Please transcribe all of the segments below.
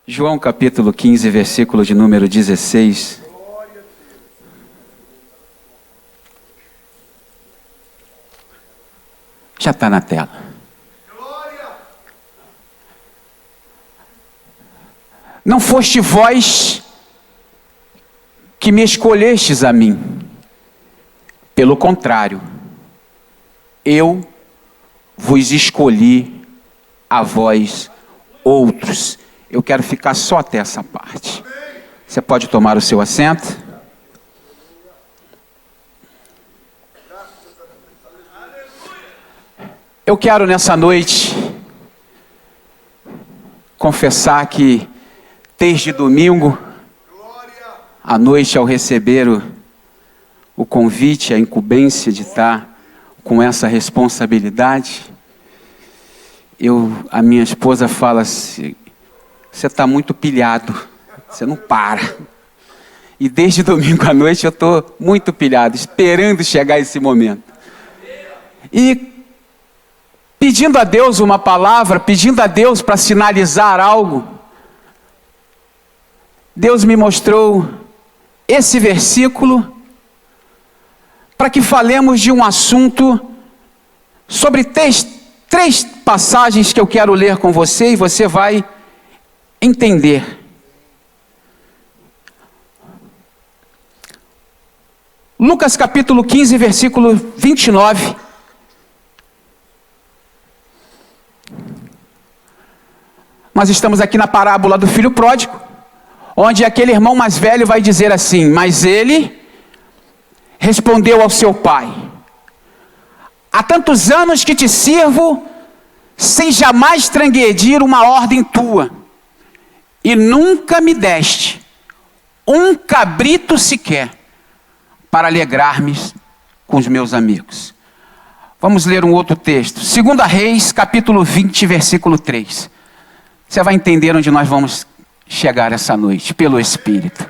João capítulo 15, versículo de número 16. Já está na tela. Não foste vós que me escolhestes a mim. Pelo contrário, eu vos escolhi a vós outros. Eu quero ficar só até essa parte. Você pode tomar o seu assento? Eu quero nessa noite confessar que desde domingo à noite, ao receber o convite, a incumbência de estar com essa responsabilidade, a minha esposa fala assim: você está muito pilhado, você não para. E desde domingo à noite eu estou muito pilhado, esperando chegar esse momento. E pedindo a Deus uma palavra, pedindo a Deus para sinalizar algo, Deus me mostrou esse versículo para que falemos de um assunto sobre três passagens que eu quero ler com você e você vai entender. Lucas capítulo 15, versículo 29. Nós estamos aqui na parábola do filho pródigo, onde aquele irmão mais velho vai dizer assim: mas ele respondeu ao seu pai: há tantos anos que te sirvo, sem jamais transgredir uma ordem tua, e nunca me deste um cabrito sequer, para alegrar-me com os meus amigos. Vamos ler um outro texto, 2 Reis, capítulo 20, versículo 3. Você vai entender onde nós vamos chegar essa noite, pelo Espírito.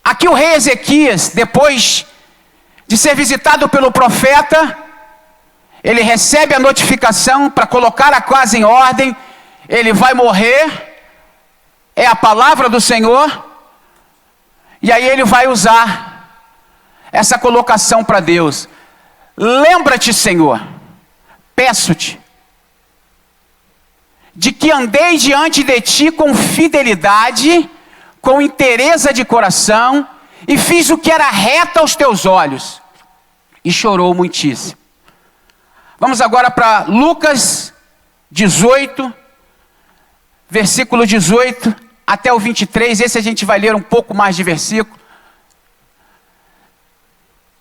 Aqui o rei Ezequias, depois de ser visitado pelo profeta, ele recebe a notificação para colocar a casa em ordem. Ele vai morrer, é a palavra do Senhor, e aí ele vai usar essa colocação para Deus: lembra-te, Senhor, peço-te, de que andei diante de ti com fidelidade, com inteireza de coração, e fiz o que era reto aos teus olhos. E chorou muitíssimo. Vamos agora para Lucas 18, versículo 18 até o 23. Esse a gente vai ler um pouco mais de versículo.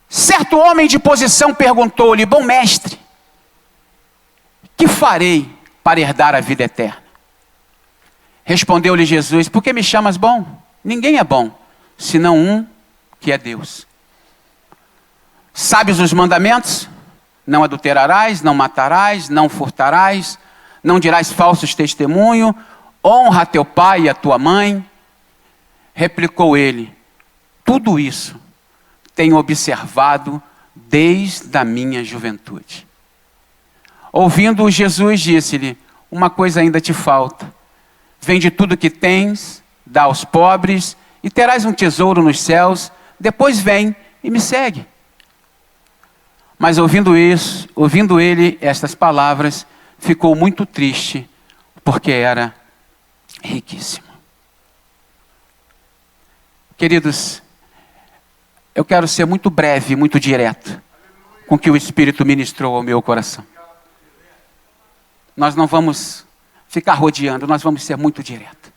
Certo homem de posição perguntou-lhe: bom mestre, que farei para herdar a vida eterna? Respondeu-lhe Jesus: por que me chamas bom? Ninguém é bom, senão um, que é Deus. Sabes os mandamentos? Não adulterarás, não matarás, não furtarás, não dirás falsos testemunho, honra a teu pai e a tua mãe. Replicou ele: tudo isso tenho observado desde a minha juventude. Ouvindo-o, Jesus disse-lhe: uma coisa ainda te falta. Vende tudo que tens, dá aos pobres, e terás um tesouro nos céus. Depois vem e me segue. Mas ouvindo ele estas palavras, ficou muito triste, porque era riquíssimo. Queridos, eu quero ser muito breve, muito direto com o que o Espírito ministrou ao meu coração. Nós não vamos ficar rodeando, nós vamos ser muito direto.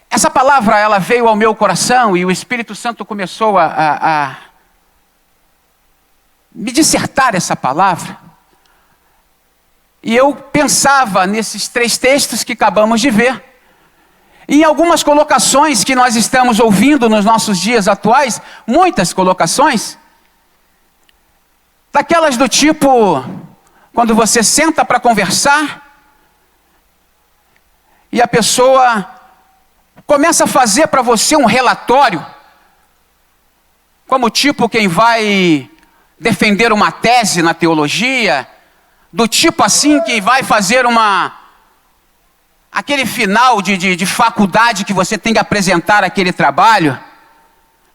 Essa palavra, ela veio ao meu coração e o Espírito Santo começou a me dissertar essa palavra. E eu pensava nesses três textos que acabamos de ver, e em algumas colocações que nós estamos ouvindo nos nossos dias atuais, muitas colocações, daquelas do tipo: quando você senta para conversar, e a pessoa começa a fazer para você um relatório, como tipo quem vai defender uma tese na teologia, do tipo assim que vai fazer uma aquele final de faculdade que você tem que apresentar aquele trabalho,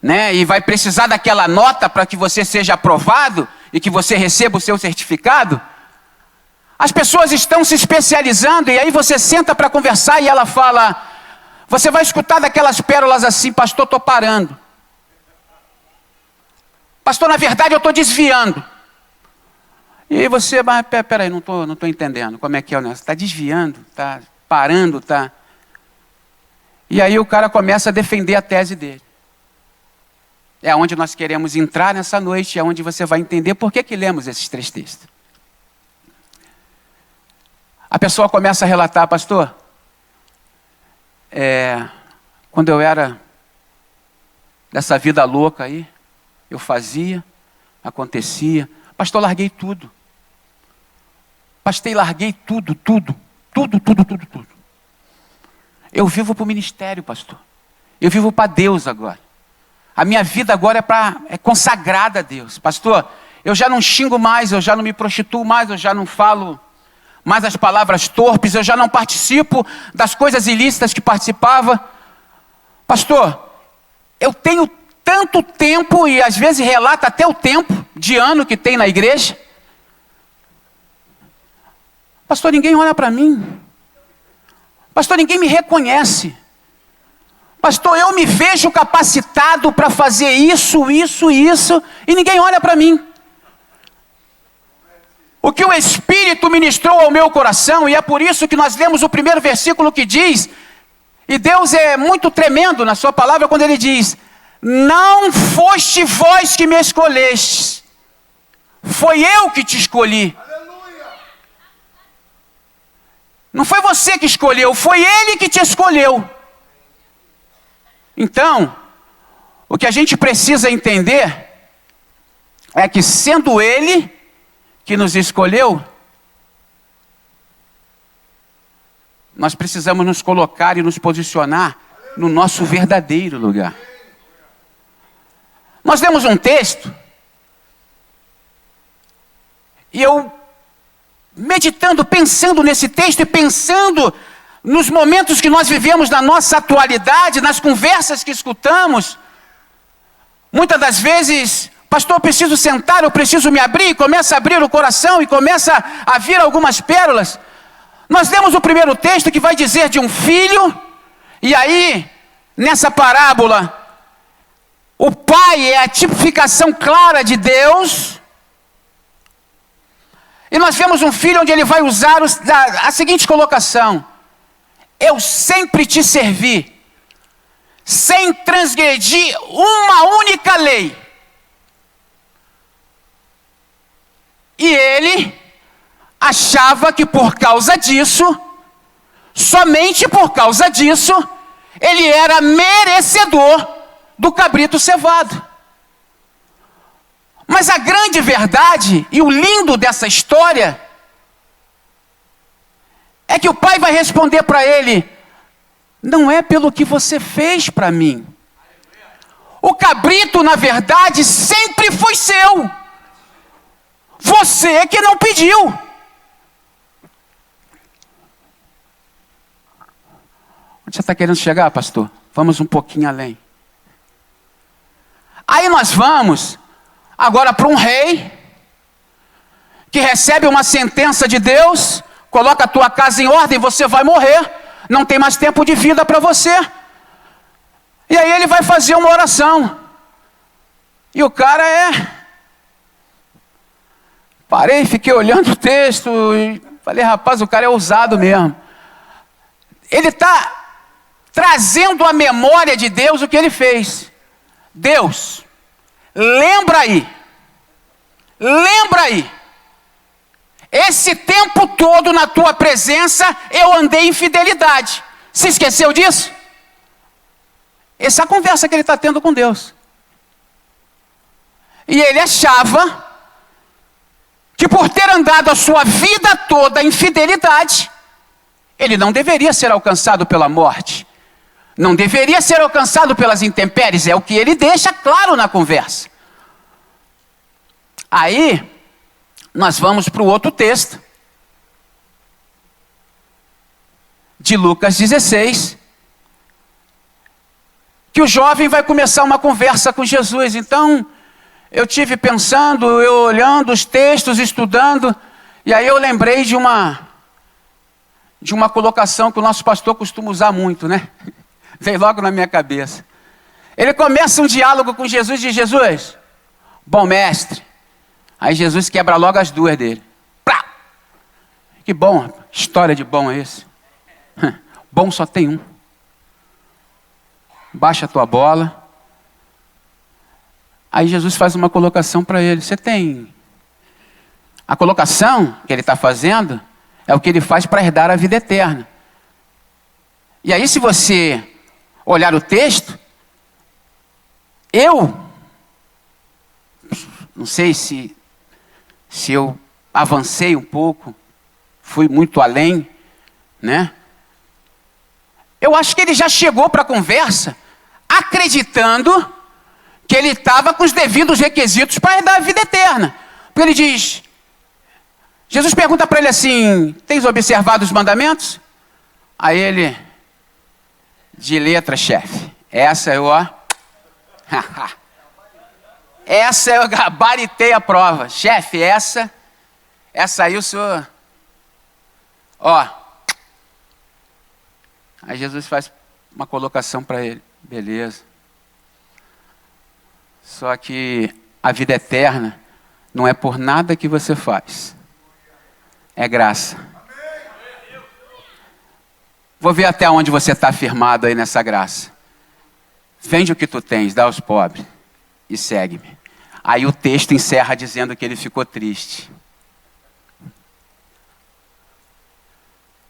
né? E vai precisar daquela nota para que você seja aprovado e que você receba o seu certificado. As pessoas estão se especializando e aí você senta para conversar e ela fala, você vai escutar daquelas pérolas assim, pastor, estou parando. Pastor, na verdade eu estou desviando. E você, mas peraí, não estou entendendo como é que é o negócio. Está desviando, está parando, está... E aí o cara começa a defender a tese dele. É onde nós queremos entrar nessa noite, é onde você vai entender por que lemos esses 3 textos. A pessoa começa a relatar, pastor, quando eu era dessa vida louca aí, eu fazia, acontecia, pastor, larguei tudo. Pastor, larguei tudo. Eu vivo para o ministério, pastor. Eu vivo para Deus agora. A minha vida agora é consagrada a Deus. Pastor, eu já não xingo mais, eu já não me prostituo mais, eu já não falo mais as palavras torpes, eu já não participo das coisas ilícitas que participava. Pastor, eu tenho tanto tempo, e às vezes relata até o tempo de ano que tem na igreja. Pastor, ninguém olha para mim. Pastor, ninguém me reconhece. Pastor, eu me vejo capacitado para fazer isso, e ninguém olha para mim. O que o Espírito ministrou ao meu coração, e é por isso que nós lemos o primeiro versículo que diz, e Deus é muito tremendo na sua palavra quando ele diz, não foste vós que me escolhestes, foi eu que te escolhi. Não foi você que escolheu, foi Ele que te escolheu. Então, o que a gente precisa entender é que sendo Ele que nos escolheu, nós precisamos nos colocar e nos posicionar no nosso verdadeiro lugar. Nós lemos um texto, e eu, meditando, pensando nesse texto e pensando nos momentos que nós vivemos na nossa atualidade, nas conversas que escutamos, muitas das vezes, pastor, eu preciso sentar, eu preciso me abrir, e começa a abrir o coração e começa a vir algumas pérolas. Nós lemos o primeiro texto que vai dizer de um filho, e aí, nessa parábola, o pai é a tipificação clara de Deus. E nós vemos um filho onde ele vai usar a seguinte colocação: eu sempre te servi, sem transgredir uma única lei. E ele achava que por causa disso, somente por causa disso, ele era merecedor do cabrito cevado. Mas a grande verdade e o lindo dessa história é que o pai vai responder para ele: não é pelo que você fez para mim. O cabrito, na verdade, sempre foi seu. Você é que não pediu. Onde você está querendo chegar, pastor? Vamos um pouquinho além. Aí nós vamos agora para um rei que recebe uma sentença de Deus, coloca a tua casa em ordem, você vai morrer, não tem mais tempo de vida para você. E aí ele vai fazer uma oração. E o cara Parei, fiquei olhando o texto e falei, rapaz, o cara é ousado mesmo. Ele está trazendo à memória de Deus o que ele fez. Deus, lembra aí, esse tempo todo na tua presença eu andei em fidelidade. Se esqueceu disso? Essa é a conversa que ele está tendo com Deus. E ele achava que por ter andado a sua vida toda em fidelidade, ele não deveria ser alcançado pela morte, não deveria ser alcançado pelas intempéries, é o que ele deixa claro na conversa. Aí, nós vamos para o outro texto, de Lucas 16, que o jovem vai começar uma conversa com Jesus. Então, eu tive pensando, eu olhando os textos, estudando, e aí eu lembrei de uma colocação que o nosso pastor costuma usar muito, né? Veio logo na minha cabeça. Ele começa um diálogo com Jesus e diz: Jesus, bom mestre. Aí Jesus quebra logo as duas dele. Plá! Que bom, rapaz. História de bom é esse? Bom só tem um. Baixa a tua bola. Aí Jesus faz uma colocação para ele. Você tem... A colocação que ele está fazendo é o que ele faz para herdar a vida eterna. E aí, se você olhar o texto, eu não sei se eu avancei um pouco, fui muito além, né? Eu acho que ele já chegou para a conversa acreditando que ele estava com os devidos requisitos para herdar a vida eterna. Porque ele diz... Jesus pergunta para ele assim: tens observado os mandamentos? Aí ele... De letra, chefe. Essa eu, ó... essa eu gabaritei a prova. Chefe, essa aí o senhor... Ó... Aí Jesus faz uma colocação para ele. Beleza. Só que a vida eterna não é por nada que você faz. É graça. Vou ver até onde você está firmado aí nessa graça. Vende o que tu tens, dá aos pobres e segue-me. Aí o texto encerra dizendo que ele ficou triste.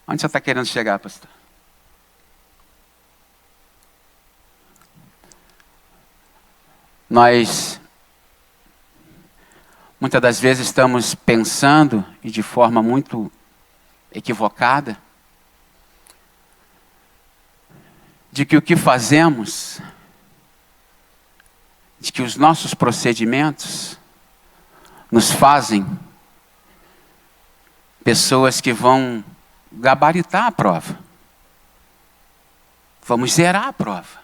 Onde você está querendo chegar, pastor? Nós, muitas das vezes, estamos pensando, e de forma muito equivocada, de que o que fazemos, de que os nossos procedimentos nos fazem pessoas que vão gabaritar a prova. Vamos zerar a prova.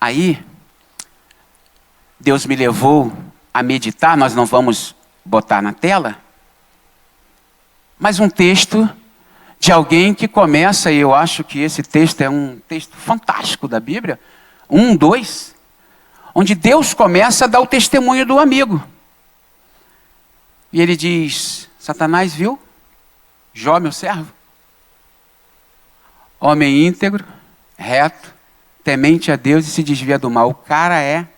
Aí, Deus me levou a meditar, nós não vamos botar na tela, mas um texto de alguém que começa, e eu acho que esse texto é um texto fantástico da Bíblia, 2, onde Deus começa a dar o testemunho do amigo. E ele diz: Satanás viu Jó, meu servo, homem íntegro, reto, temente a Deus e se desvia do mal. O cara é...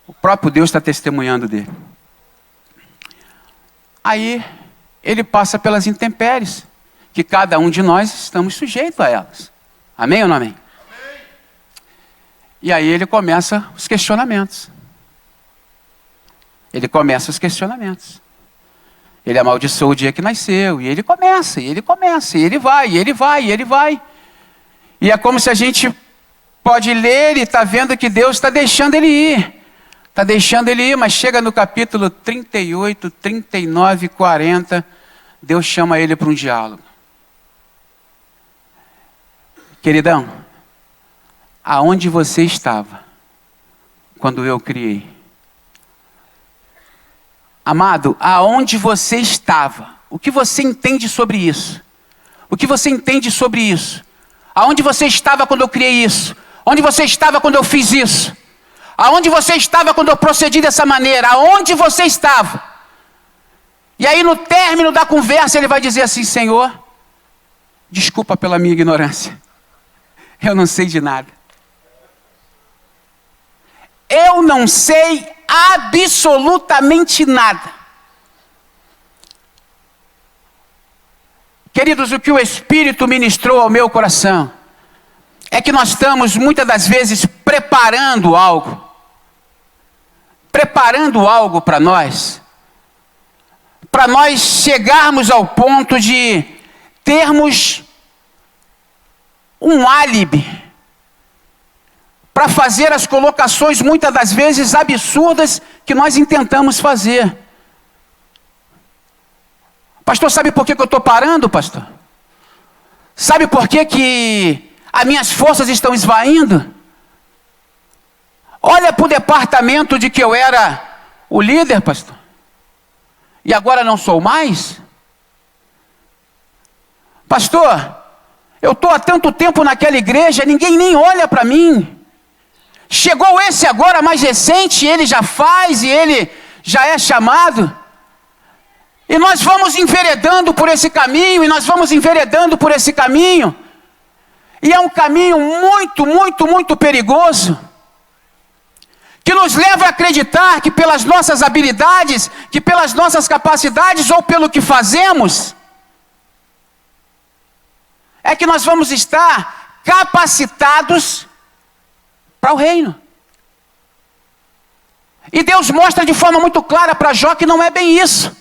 O próprio Deus está testemunhando dele. Aí, ele passa pelas intempéries, que cada um de nós estamos sujeitos a elas. Amém ou não amém? Amém. E aí ele começa os questionamentos. Ele amaldiçoou o dia que nasceu, e ele começa, e ele vai. E é como se a gente pode ler e está vendo que Deus está deixando ele ir. Mas chega no capítulo 38, 39, 40, Deus chama ele para um diálogo. Queridão, aonde você estava quando eu criei? Amado, aonde você estava? O que você entende sobre isso? Aonde você estava quando eu criei isso? Onde você estava quando eu fiz isso? Aonde você estava quando eu procedi dessa maneira? Aonde você estava? E aí no término da conversa ele vai dizer assim: Senhor, desculpa pela minha ignorância. Eu não sei de nada. Eu não sei absolutamente nada. Queridos, o que o Espírito ministrou ao meu coração é que nós estamos muitas das vezes preparando algo para nós chegarmos ao ponto de termos um álibi para fazer as colocações muitas das vezes absurdas que nós intentamos fazer. Pastor, sabe por que eu estou parando, pastor? Sabe por que as minhas forças estão esvaindo? Olha para o departamento de que eu era o líder, pastor. E agora não sou mais? Pastor, eu estou há tanto tempo naquela igreja, ninguém nem olha para mim. Chegou esse agora mais recente, ele já faz e ele já é chamado. E nós vamos enveredando por esse caminho, e nós vamos enveredando por esse caminho. E é um caminho muito, muito, muito perigoso, que nos leva a acreditar que pelas nossas habilidades, que pelas nossas capacidades ou pelo que fazemos, é que nós vamos estar capacitados para o reino. E Deus mostra de forma muito clara para Jó que não é bem isso.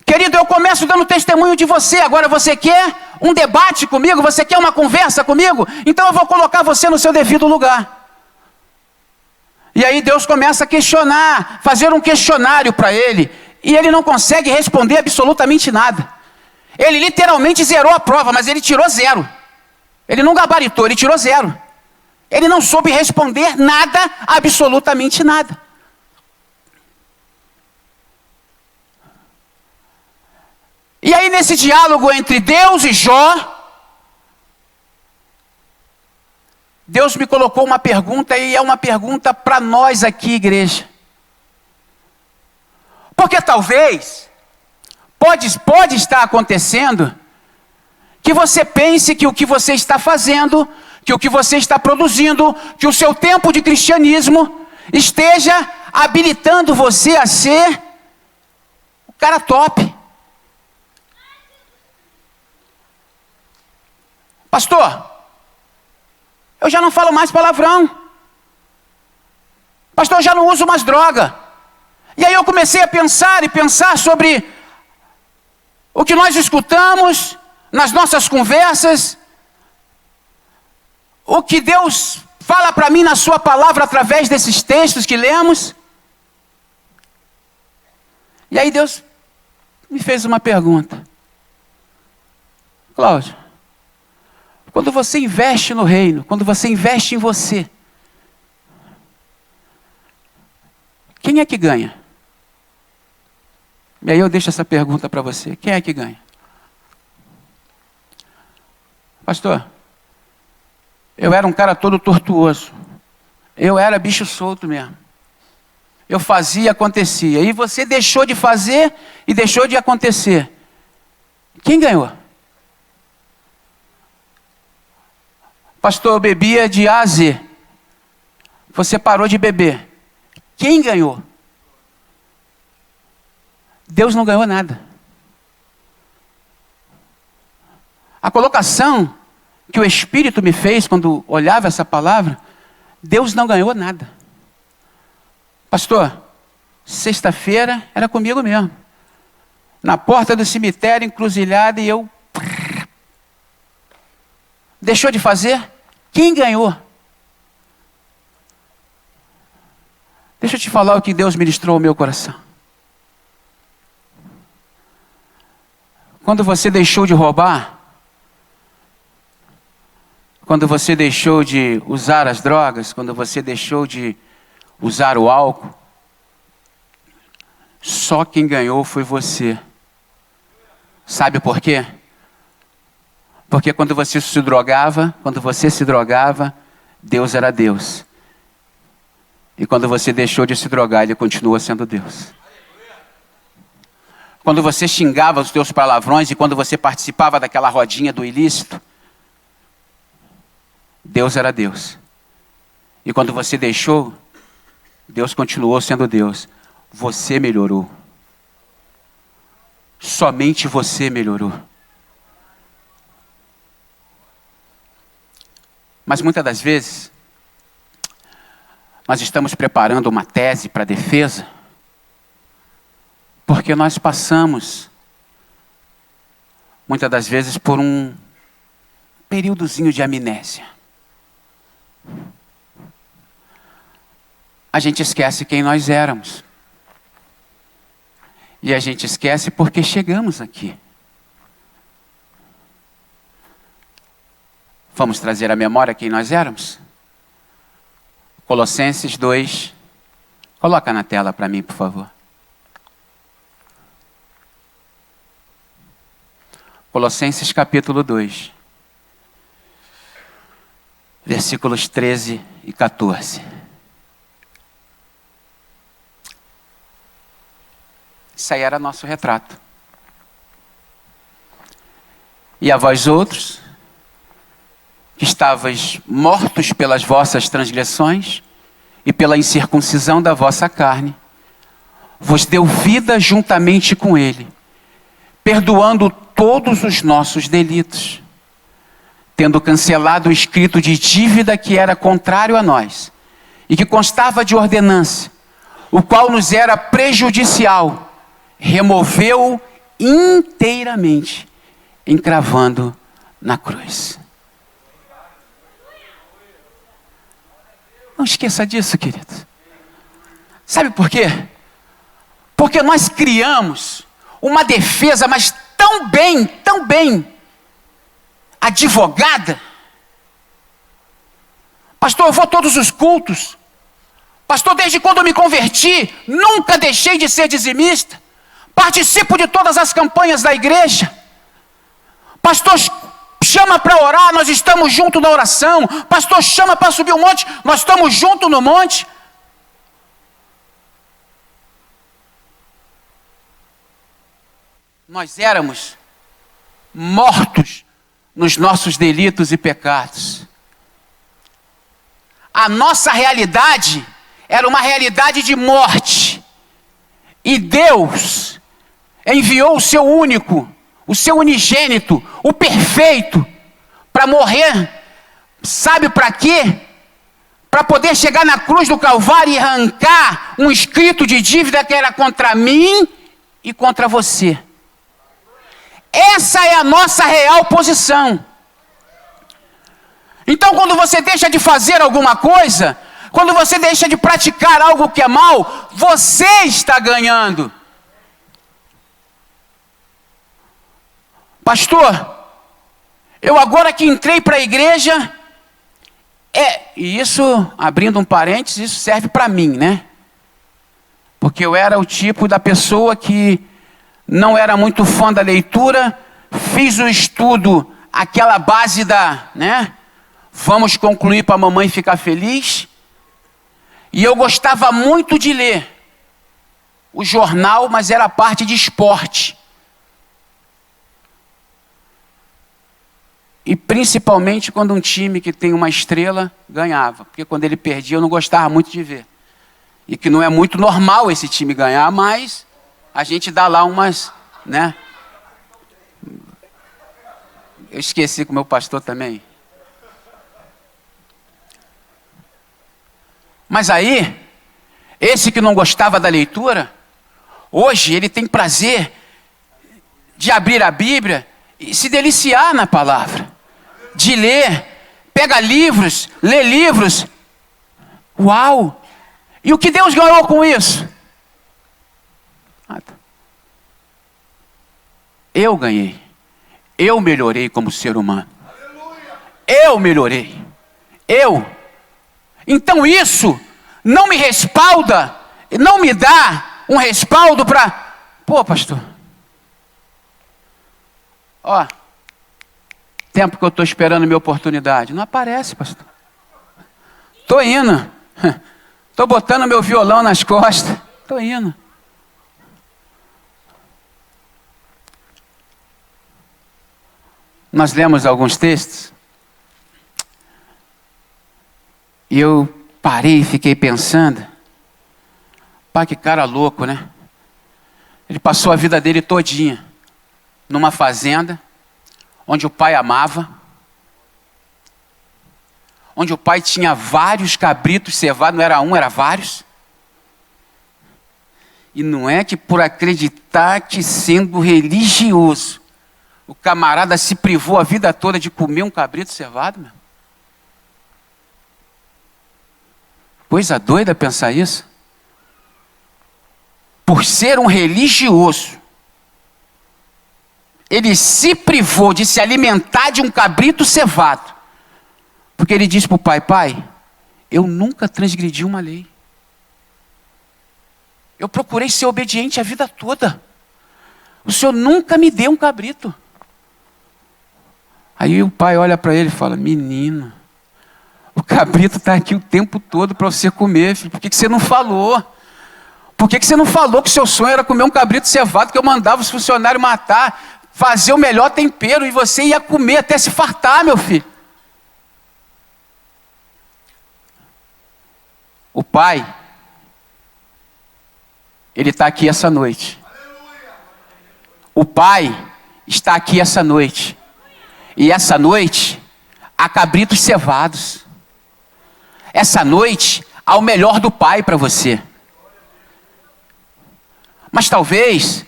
Querido, eu começo dando testemunho de você, agora você quer um debate comigo, você quer uma conversa comigo? Então eu vou colocar você no seu devido lugar. E aí Deus começa a questionar, fazer um questionário para ele, e ele não consegue responder absolutamente nada. Ele literalmente zerou a prova, mas ele tirou 0. Ele não gabaritou, ele tirou 0. Ele não soube responder nada, absolutamente nada. E aí nesse diálogo entre Deus e Jó, Deus me colocou uma pergunta, e é uma pergunta para nós aqui, igreja. Porque talvez, pode estar acontecendo, que você pense que o que você está fazendo, que o que você está produzindo, que o seu tempo de cristianismo esteja habilitando você a ser o cara top. Pastor, eu já não falo mais palavrão. Pastor, eu já não uso mais droga. E aí eu comecei a pensar sobre o que nós escutamos nas nossas conversas, o que Deus fala para mim na sua palavra através desses textos que lemos. E aí Deus me fez uma pergunta. Cláudio, quando você investe no reino, quando você investe em você, quem é que ganha? E aí eu deixo essa pergunta para você. Quem é que ganha? Pastor, eu era um cara todo tortuoso. Eu era bicho solto mesmo. Eu fazia, acontecia. E você deixou de fazer e deixou de acontecer. Quem ganhou? Pastor, eu bebia de A a Z. Você parou de beber. Quem ganhou? Deus não ganhou nada. A colocação que o Espírito me fez quando olhava essa palavra, Deus não ganhou nada. Pastor, sexta-feira era comigo mesmo. Na porta do cemitério, encruzilhada, e eu... Deixou de fazer? Quem ganhou? Deixa eu te falar o que Deus ministrou ao meu coração. Quando você deixou de roubar, quando você deixou de usar as drogas, quando você deixou de usar o álcool, só quem ganhou foi você. Sabe por quê? Porque quando você se drogava, Deus era Deus. E quando você deixou de se drogar, Ele continua sendo Deus. Quando você xingava os teus palavrões e quando você participava daquela rodinha do ilícito, Deus era Deus. E quando você deixou, Deus continuou sendo Deus. Você melhorou. Somente você melhorou. Mas muitas das vezes, nós estamos preparando uma tese para defesa, porque nós passamos, muitas das vezes, por um períodozinho de amnésia. A gente esquece quem nós éramos. E a gente esquece porque chegamos aqui. Vamos trazer à memória quem nós éramos? Colossenses 2. Coloca na tela para mim, por favor. Colossenses capítulo 2. Versículos 13 e 14. Isso aí era nosso retrato. E a vós outros, que estavais mortos pelas vossas transgressões e pela incircuncisão da vossa carne, vos deu vida juntamente com ele, perdoando todos os nossos delitos, tendo cancelado o escrito de dívida que era contrário a nós, e que constava de ordenança, o qual nos era prejudicial, removeu inteiramente, encravando na cruz. Não esqueça disso, querido. Sabe por quê? Porque nós criamos uma defesa, mas tão bem advogada. Pastor, eu vou a todos os cultos. Pastor, desde quando eu me converti, nunca deixei de ser dizimista. Participo de todas as campanhas da igreja. Pastor, chama para orar, nós estamos juntos na oração. Pastor, chama para subir o monte, nós estamos juntos no monte. Nós éramos mortos nos nossos delitos e pecados. A nossa realidade era uma realidade de morte. E Deus enviou o seu único, o seu unigênito, o perfeito, para morrer. Sabe para quê? Para poder chegar na cruz do Calvário e arrancar um escrito de dívida que era contra mim e contra você. Essa é a nossa real posição. Então, quando você deixa de fazer alguma coisa, quando você deixa de praticar algo que é mal, você está ganhando. Pastor, eu agora que entrei para a igreja, e isso, abrindo um parênteses, isso serve para mim, né? Porque eu era o tipo da pessoa que não era muito fã da leitura, fiz o estudo, aquela base né? Vamos concluir para a mamãe ficar feliz. E eu gostava muito de ler o jornal, mas era a parte de esporte. E principalmente quando um time que tem uma estrela ganhava. Porque quando ele perdia eu não gostava muito de ver. E que não é muito normal esse time ganhar, mas a gente dá lá umas, né? Eu esqueci com o meu pastor também. Mas aí, esse que não gostava da leitura, hoje ele tem prazer de abrir a Bíblia e se deliciar na palavra. De ler, pega livros, lê livros. Uau! E o que Deus ganhou com isso? Eu ganhei. Eu melhorei como ser humano. Eu melhorei. Então isso não me respalda, não me dá um respaldo para... Pô, pastor. Ó, tempo que eu estou esperando minha oportunidade. Não aparece, pastor. Estou indo. Estou botando meu violão nas costas. Estou indo. Nós lemos alguns textos. E eu parei e fiquei pensando. Pai, que cara louco, né? Ele passou a vida dele todinha numa fazenda, onde o pai amava, onde o pai tinha vários cabritos cevados, não era um, era vários. E não é que por acreditar que sendo religioso, o camarada se privou a vida toda de comer um cabrito cevado, meu. Coisa doida pensar isso. por ser um religioso, ele se privou de se alimentar de um cabrito cevado, porque ele disse para o pai: pai, eu nunca transgredi uma lei. Eu procurei ser obediente a vida toda. O senhor nunca me deu um cabrito. Aí o pai olha para ele e fala: menino, o cabrito está aqui o tempo todo para você comer, filho. Por que você não falou? Por que você não falou que o seu sonho era comer um cabrito cevado, que eu mandava os funcionários matar, fazer o melhor tempero, e você ia comer até se fartar, meu filho? O pai, ele está aqui essa noite. O pai está aqui essa noite. E essa noite há cabritos cevados. Essa noite há o melhor do pai para você. Mas talvez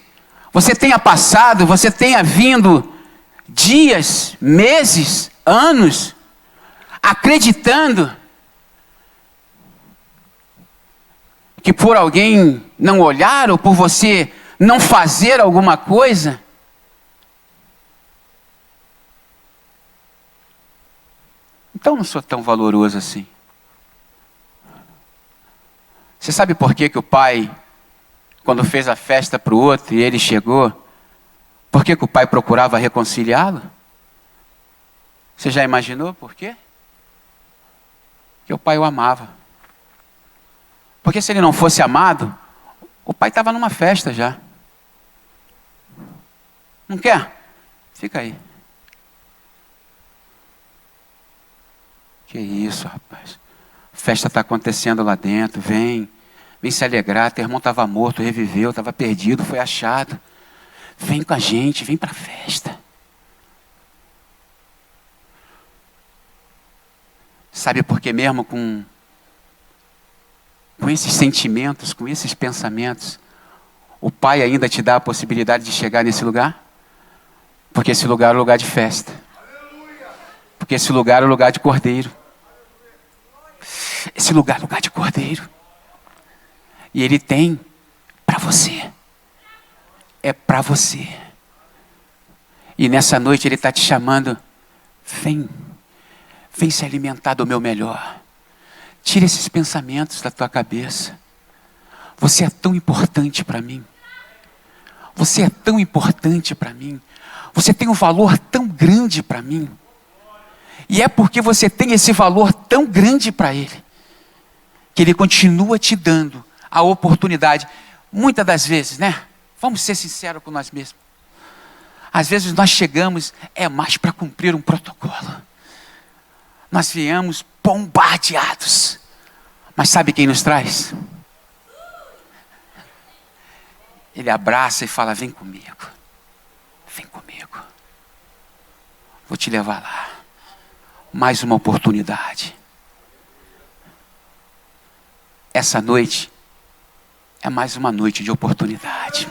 você tenha passado, você tenha vindo dias, meses, anos, acreditando que por alguém não olhar ou por você não fazer alguma coisa, então não sou tão valoroso assim. Você sabe por que o pai, quando fez a festa para o outro e ele chegou, por que o pai procurava reconciliá-lo? Você já imaginou por quê? Porque o pai o amava. Porque se ele não fosse amado, o pai estava numa festa já. Não quer? Fica aí. Que isso, rapaz. A festa está acontecendo lá dentro. Vem se alegrar. Teu irmão estava morto, reviveu, estava perdido, foi achado. Vem com a gente, vem para a festa. Sabe por que mesmo com esses sentimentos, com esses pensamentos, o pai ainda te dá a possibilidade de chegar nesse lugar? Porque esse lugar é o lugar de festa. Porque esse lugar é o lugar de cordeiro. Esse lugar é o lugar de cordeiro. E ele tem para você. É para você. E nessa noite ele está te chamando. Vem se alimentar do meu melhor. Tira esses pensamentos da tua cabeça. Você é tão importante para mim. Você é tão importante para mim. Você tem um valor tão grande para mim. E é porque você tem esse valor tão grande para Ele, que Ele continua te dando a oportunidade. Muitas das vezes, né? Vamos ser sinceros com nós mesmos. Às vezes nós chegamos, mais para cumprir um protocolo. Nós viemos bombardeados. Mas sabe quem nos traz? Ele abraça e fala: vem comigo. Vem comigo. Vou te levar lá. Mais uma oportunidade. Essa noite é mais uma noite de oportunidade.